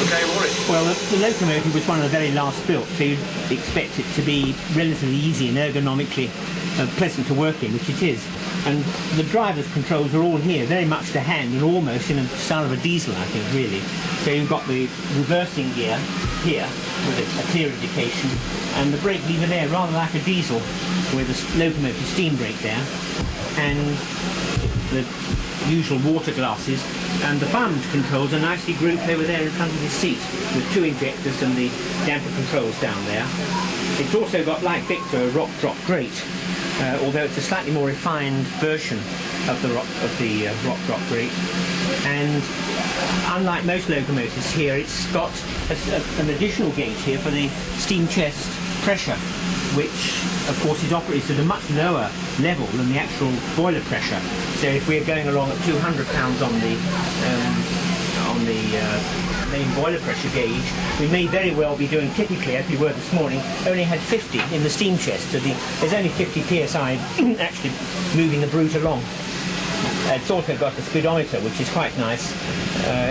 Okay, Warwick. Well, the locomotive was one of the very last built, so you'd expect it to be relatively easy and ergonomically pleasant to work in, which it is. And the driver's controls are all here, very much to hand and almost in a style of a diesel, I think, really. So you've got the reversing gear here with a clear indication, and the brake lever there, rather like a diesel, with a locomotive steam brake there, and the usual water glasses, and the fireman's controls are nicely grouped over there in front of his seat with two injectors and the damper controls down there. It's also got, like Victor, a rock drop grate, although it's a slightly more refined version of the rock drop grate. And unlike most locomotives here, it's got an additional gauge here for the steam chest pressure, which of course is operated at a much lower level than the actual boiler pressure. So if we're going along at 200 pounds on the main boiler pressure gauge, we may very well be doing, typically as we were this morning, only had 50 in the steam chest. So there's only 50 psi actually moving the brute along. It's also got a speedometer, which is quite nice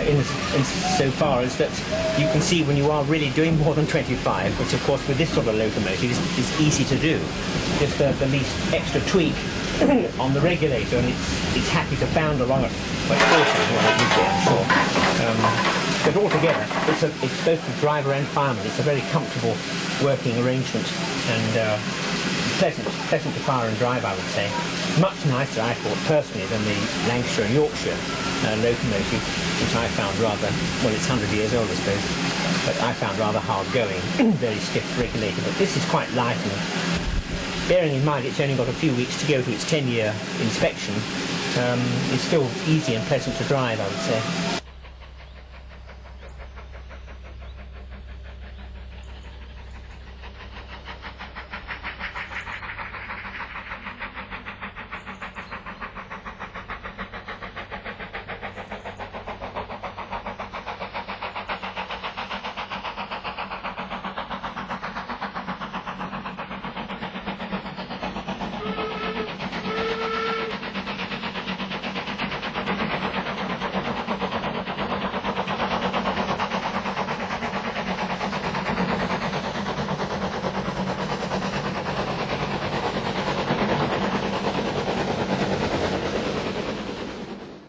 in so far as that you can see when you are really doing more than 25, which of course with this sort of locomotive is easy to do. Just the least extra tweak on the regulator and it's happy to bound along at 40 is what it would be, I'm sure. But altogether, it's both the driver and fireman. It's a very comfortable working arrangement and pleasant to fire and drive, I would say. Much nicer, I thought, personally, than the Lancashire and Yorkshire locomotive, which I found rather, well, it's 100 years old, I suppose, but I found rather hard going, very stiff regulator. But this is quite light, and bearing in mind it's only got a few weeks to go to its 10-year inspection, it's still easy and pleasant to drive, I would say.